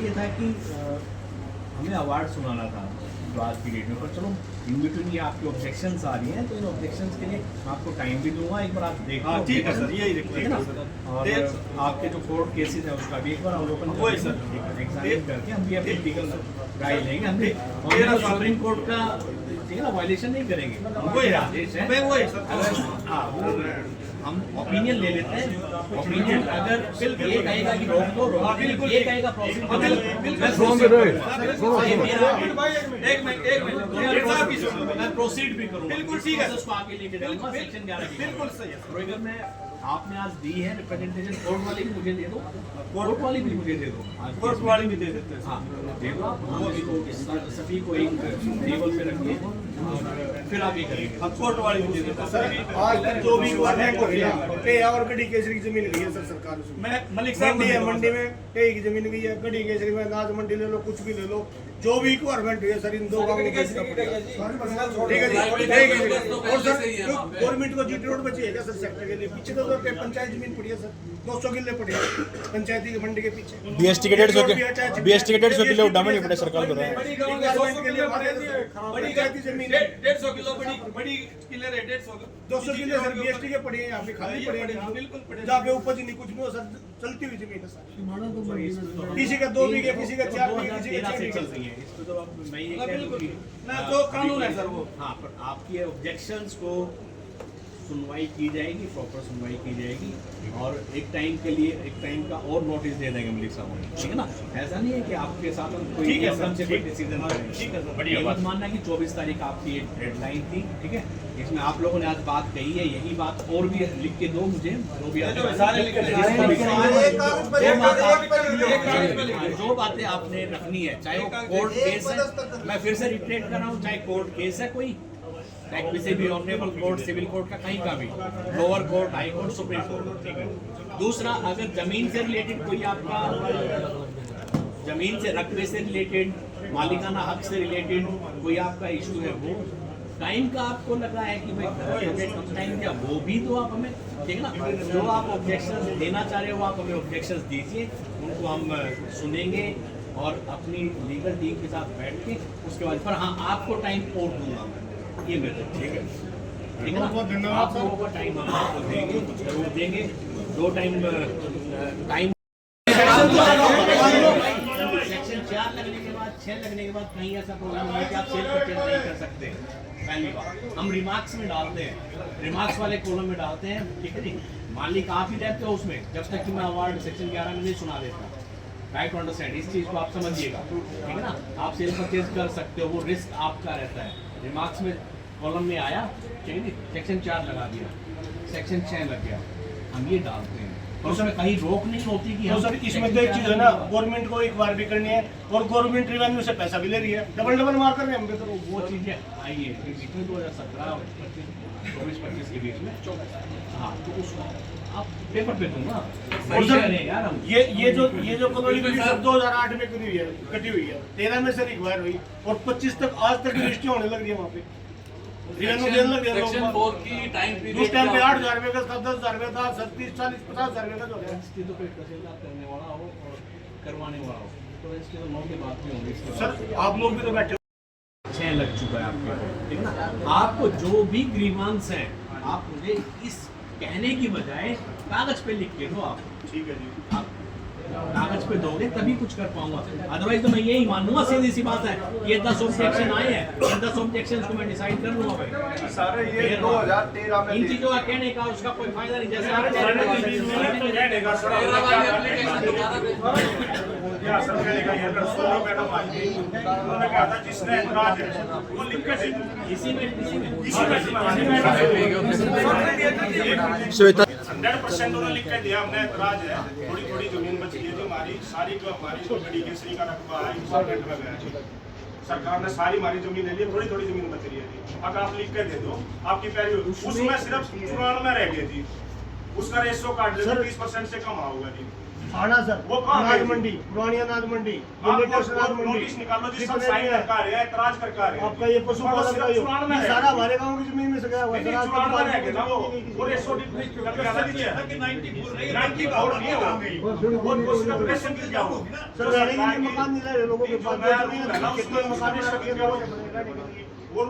ये था कि हमें अवार्ड सुनाना था जो आज की डेट में, पर चलो इन बिटवीन ये आपकी ऑब्जेक्शंस आ रही हैं, तो इन ऑब्जेक्शंस के लिए मैं आपको टाइम भी दूंगा, एक बार आप देखो। ठीक है सर, यही रखिए ना। और आपके जो कोर्ट केसेस हैं उसका भी एक बार अवलोकन एग्जामिन करके हम भी अपनी लीगल राय लेंगे। हम भी सुप्रीम कोर्ट का ठीक है ना वायलेशन नहीं करेंगे, वही आदेश है। हम ओपिनियन ले लेते हैं, ओपिनियन अगर ये कहेगा कि रोक दो, ये कहेगा प्रोसीड मैं प्रोसीड भी करूँगा, बिल्कुल ठीक है, उसको आगे लेके जाऊँगा। सेक्शन 11 बिल्कुल सही है। तो अगर मैं आपने आज दी है रिप्रेजेंटेशन, कोर्ट वाली भी मुझे दे दो, कोर्ट वाली भी मुझे दे दो, कोर्ट वाली भी दे देते हैं। हाँ दे दो आप, सभी को एक टेबल पे रखिए और फिर आप ये करेंगे। कोर्ट वाली भी दे देते हैं सर। आज जो भी और गढ़ी केसरी की जमीन गई है सर सरकार से। मैं मलिक साहब मंडी में कई की जमीन गई है, गढ़ी केसरी में अनाज मंडी ले लो, कुछ भी ले लो, जो भी रिक्वायरमेंट है सर इन दो गांवों को ठीक है जी। और सर गवर्नमेंट को जीटी रोड में चाहिए क्या सर सेक्टर के लिए? पीछे तो पंचायत जमीन पड़ी है सर, 200 किले पड़ी है पंचायती की मंडी के पीछे। बीएसटी के 150 किलो उठाने नहीं पड़े सरकार को। बड़ी जाती जमीन 150 किलो बड़ी किले 200 किले सर बीएसटी के पड़ी है, यहाँ पे खाली पड़ी है, बिल्कुल जहाँ पे उपज नहीं कुछ नहीं हो सर, चलती हुई जमीन है सर। किसी का 2 बीघे, किसी का 4 बीघे, किसी का 6 बीघे। इसको तो अब मैं ये कह दूं कि जो कानून है सर वो, हाँ, पर आपके ऑब्जेक्शंस को सुनवाई की जाएगी, प्रॉपर सुनवाई की जाएगी और एक टाइम के लिए एक टाइम का और नोटिस दे देंगे मलिक साहब, ठीक है ना। ऐसा नहीं है कि आपके साथ हम कोई एकदम से कोई डिसीजन करें, ठीक है सर। बढ़िया बात मानना कि 24 तारीख आपकी एक डेडलाइन थी, ठीक है। इसमें आप लोगों ने आज बात कही है, यही बात और भी लिख के दो मुझे, जो भी जो बातें आपने रखनी है, चाहे वो कोर्ट केस है, मैं फिर से रिट्रेट कर रहा हूँ, चाहे कोर्ट केस है कोई किसी भी ऑनरेबल कोर्ट, सिविल कोर्ट का, कहीं का भी, lower court, high court, supreme court, ठीक है। दूसरा, अगर जमीन से रिलेटेड कोई आपका, जमीन से रकबे से रिलेटेड, मालिकाना हक से रिलेटेड कोई आपका इशू है, वो टाइम का आपको लगा है कि भाई कम टाइम दिया, वो भी तो आप हमें, ठीक है ना। जो आप ऑब्जेक्शंस देना चाह रहे हो आप हमें ऑब्जेक्शंस दीजिए, उनको हम सुनेंगे और अपनी लीगल टीम के साथ बैठ के उसके बाद, पर हाँ आपको टाइम और दूंगा मैं, ये मेरे, ठीक है, ठीक है ना। आप लोगों को टाइम हम आपको देंगे, जरूर देंगे। 2 टाइम सेक्शन 4 लगने के बाद, 6 लगने के बाद कहीं ऐसा प्रॉब्लम है कि आप सेल परचेज नहीं कर सकते। पहली बात हम रिमार्क्स में डालते हैं, रिमार्क्स वाले कॉलम में डालते हैं, ठीक है जी। मालिक आप ही रहते हो उसमें, जब तक कि मैं अवार्ड सेक्शन 11 में नहीं सुना देता। राइट टू अंडरस्टैंड, इस चीज़ को आप समझिएगा, ठीक है ना। आप सेल परचेज कर सकते हो, वो रिस्क आपका रहता है। रिमार्क्स में कॉलम में आया, ठीक है जी, सेक्शन 4 लगा दिया, सेक्शन 6 लग गया, हम ये डालते हैं और उसमें कहीं रोक नहीं होती कि हम सर इसमें तो एक चीज है ना, गवर्नमेंट को एक बार भी करनी है और गवर्नमेंट रिवेन्यू से पैसा भी ले रही है, डबल मार कर रहे हैं हम। तो वो चीज़ें आई है बीच में 2017 24-25 के बीच में, हाँ, तो उसको आप पेपर पे दूंगा। और सर ये जो कॉलोनी की 2008 में कटी हुई है, 13 में से रिक्वायर हुई और 25 तक आज तक रजिस्ट्री होने लग रही है वहाँ पे, रिवेन्यू देने लग गया। सेक्शन 4 की टाइम पीरियड उस टाइम पे 8,000 रुपये का, 10,000 रुपये था, 37, 40, 50,000 रुपये का जो है। तो कोई तहसीलदार करने वाला हो और करवाने वाला हो तो इसके तो नौ की बात नहीं होगी। सर आप लोग भी तो बैठे 6 लग चुका है आपके, ठीक है ना। आपको जो भी ग्रीवांस हैं आप मुझे इस कहने की बजाय कागज पे लिख के दो आप, ठीक है जी। आप कागज पे दोगे तभी कुछ कर पाऊंगा, अदरवाइज तो मैं यही मानूंगा, सीधी सी बात है। ये 10 ऑब्जेक्शन आए हैं, इन 10 ऑब्जेक्शन को मैं डिसाइड कर लूंगा भाई सारे ये 2013 में इन चीजों का कहने का उसका कोई फायदा नहीं। जैसे श्वेता 100% उन्होंने लिख के दिया, हमने एतराज है, थोड़ी थोड़ी जमीन बची है जो हमारी सारी, जो हमारी जो गढ़ी केसरी का रकबा है इंस्टॉलमेंट में गया है, सरकार ने सारी हमारी जमीन ले ली, थोड़ी थोड़ी जमीन बच रही है जी। अगर आप लिख के दे दो आपकी पैरी, उसमें सिर्फ पुराण में रह गई थी, उसका रेशो काट ले 20% से कम होगा जी। आना सर, वो कहाँ अनाज गई? मंडी, पुरानी अनाज मंडी, ये आप लेटेस्ट अनाज मंडी, नोटिस निकालो जिस पर जितने साइन भी है, करके आ रहे हैं, एतराज करके आ रहे हैं। आपका ये पशुपालन का सिर्फ चुनाव में ये है। सारा हमारे गांव की जमीन में से गया हुआ है। नहीं, सर, आज चुनाव तक में है ना वो किसी और की- 190 कि 90 और नहीं हो गई वो सिर्फ प्रेशन की क्या होगी ना सर, रहने के लिए मकान नहीं रहे लोगों के पास, जो नया जमीन रूल है ना, कितने उसमें मकान में रखे उसमें लोग। वो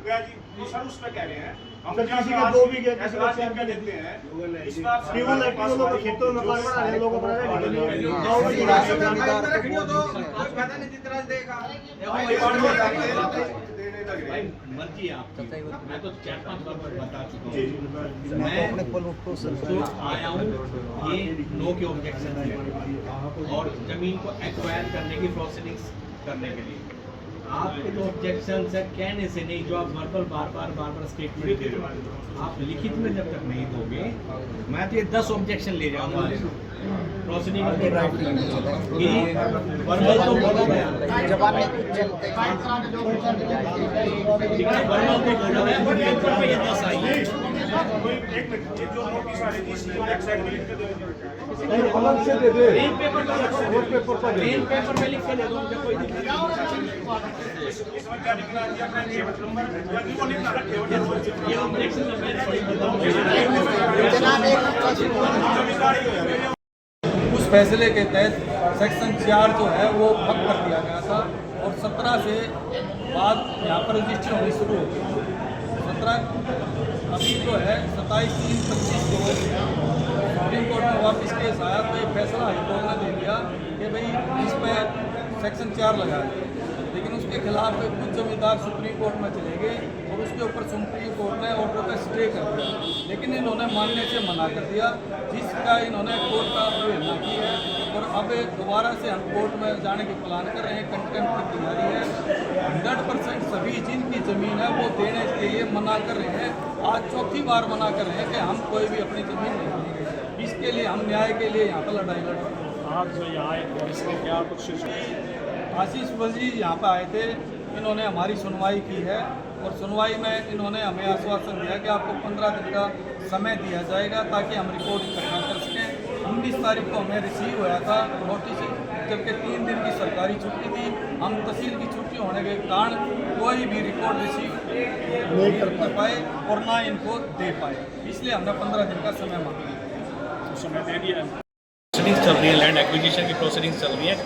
गया जी वो सर उस पे कह रहे हैं हम सर, क्या किसी का आज 2 बीघे, किसी का एतराज 4 क्या बीघे देते हैं इस ट्यूबवेल बात है, ट्यूबवेल लोग खेतों में मकान बना रहे हैं, लोग अपना रहने के लिए। गाँव में भाई मर्जी है आपकी। मैं तो 4-5 बार बता चुका हूँ। मैं तो आया हूँ ये नो के ऑब्जेक्शन है और जमीन को एक्वायर करने की प्रोसीडिंग्स करने के लिए आपके तो ऑब्जेक्शन है कहने से नहीं, जो आप वर्बल बार बार स्टेटमेंट दे रहे हो, आप लिखित में जब तक नहीं दोगे मैं तो ये 10 ऑब्जेक्शन ले जाऊंगा प्रोसीडिंग कि वर्बल तो बोला गया, ठीक है, वर्बल तो बोला गया, पर पेपर पे ये 10 आई है। एक मिनट ये जो नोटिस आ रही थी इसकी बैक साइड में लिख के दो अलग से दे दे, ग्रीन पेपर पे लिख के और पेपर पर दे ग्रीन पेपर पे लिख के दे दो, मुझे कोई दिक्कत नहीं। इसमें क्या लिखना है अपना केवट नंबर या वो लिखना है केवट ये ऑब्जेक्शन तो मैं थोड़ी बताऊं। उस फैसले के तहत सेक्शन 4 जो है वो भंग कर दिया गया था और 17 से बाद यहाँ पर रजिस्ट्री होनी शुरू हो गई। 17 अभी जो है 27/3/25 को सुप्रीम कोर्ट में वापस केस आया तो ये फैसला हाईकोर्ट ने दे दिया कि भाई इस पर सेक्शन 4 लगाया जाए, लेकिन उसके खिलाफ कुछ जमींदार सुप्रीम कोर्ट में चले गए और उसके ऊपर सुप्रीम कोर्ट ने ऑर्डर का स्टे कर दिया, लेकिन इन्होंने मानने से मना कर दिया, जिसका इन्होंने कोर्ट का अवहेलना की है और अब दोबारा से हम कोर्ट में जाने की प्लान कर रहे हैं। कंटेम्प्ट की तैयारी है। 100% सभी जिनकी ज़मीन है वो देने के लिए मना कर रहे हैं। आज चौथी बार मना कर रहे हैं कि हम कोई भी अपनी ज़मीन नहीं देंगे। इसके लिए हम न्याय के लिए यहाँ पर लड़ाई लड़ रहे हैं। आप जो यहाँ आए इसमें क्या कुछ आशीष वजीर यहाँ पर आए थे, इन्होंने हमारी सुनवाई की है और सुनवाई में इन्होंने हमें आश्वासन दिया कि आपको 15 दिन का समय दिया जाएगा ताकि हम रिपोर्ट इकट्ठा कर सकें। 19 तारीख को हमें रिसीव हुआ था नोटिस, जबकि 3 दिन की सरकारी छुट्टी थी। हम तहसील की छुट्टी होने के कारण कोई भी रिपोर्ट रिसीव नहीं कर पाए और ना इनको दे पाए, इसलिए हमने 15 दिन का समय मांगा। समय दे दिया है। प्रोसीडिंग्स चल रही है, लैंड एक्विजिशन की प्रोसीडिंग्स चल रही है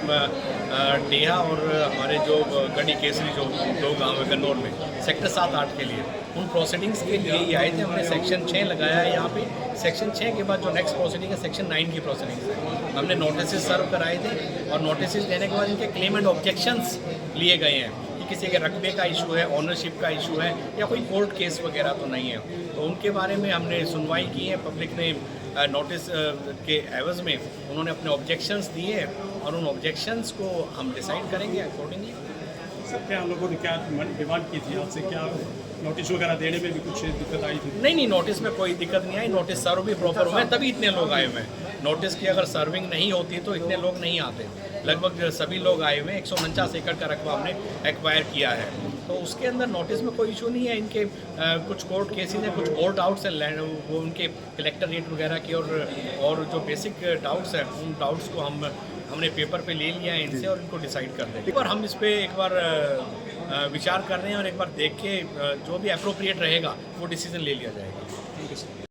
डेहा और हमारे जो गढ़ी केसरी जो 2 गांव है गन्नौर में सेक्टर 7-8 के लिए, उन प्रोसीडिंग्स के लिए ये आए थे। हमने सेक्शन 6 लगाया है यहाँ पे। सेक्शन 6 के बाद जो नेक्स्ट प्रोसीडिंग है सेक्शन 9 की प्रोसीडिंग्स है। हमने नोटिस सर्व कराए थे और नोटिस देने के बाद इनके क्लेम एंड ऑब्जेक्शंस लिए गए हैं कि किसी के रकबे का इशू है, ऑनरशिप का इशू है या कोई कोर्ट केस वगैरह तो नहीं है, तो उनके बारे में हमने सुनवाई की है। पब्लिक ने नोटिस के एवज में उन्होंने अपने ऑब्जेक्शंस दिए और उन ऑब्जेक्शंस को हम डिसाइड करेंगे अकॉर्डिंगली। सर क्या हम लोगों ने क्या डिमांड की थी आपसे, क्या नोटिस वगैरह देने में भी कुछ दिक्कत आई थी? नहीं, नोटिस में कोई दिक्कत नहीं आई। नोटिस सर्व भी प्रॉपर हुए तभी इतने लोग आए हुए हैं। नोटिस की अगर सर्विंग नहीं होती तो इतने लोग नहीं आते। लगभग सभी लोग आए हुए हैं। 149 एकड़ का रकबा हमने एक्वायर किया है, तो उसके अंदर नोटिस में कोई इशू नहीं है। इनके कुछ कोर्ट केसेस हैं, कुछ और डाउट्स हैं लैंड वो उनके कलेक्टर रेट वगैरह की और जो बेसिक डाउट्स हैं उन डाउट्स को हमने पेपर पे ले लिया है इनसे और इनको डिसाइड कर देंगे। एक बार हम इस पर एक बार विचार कर रहे हैं और एक बार देख के जो भी अप्रोप्रिएट रहेगा वो डिसीजन ले लिया जाएगा।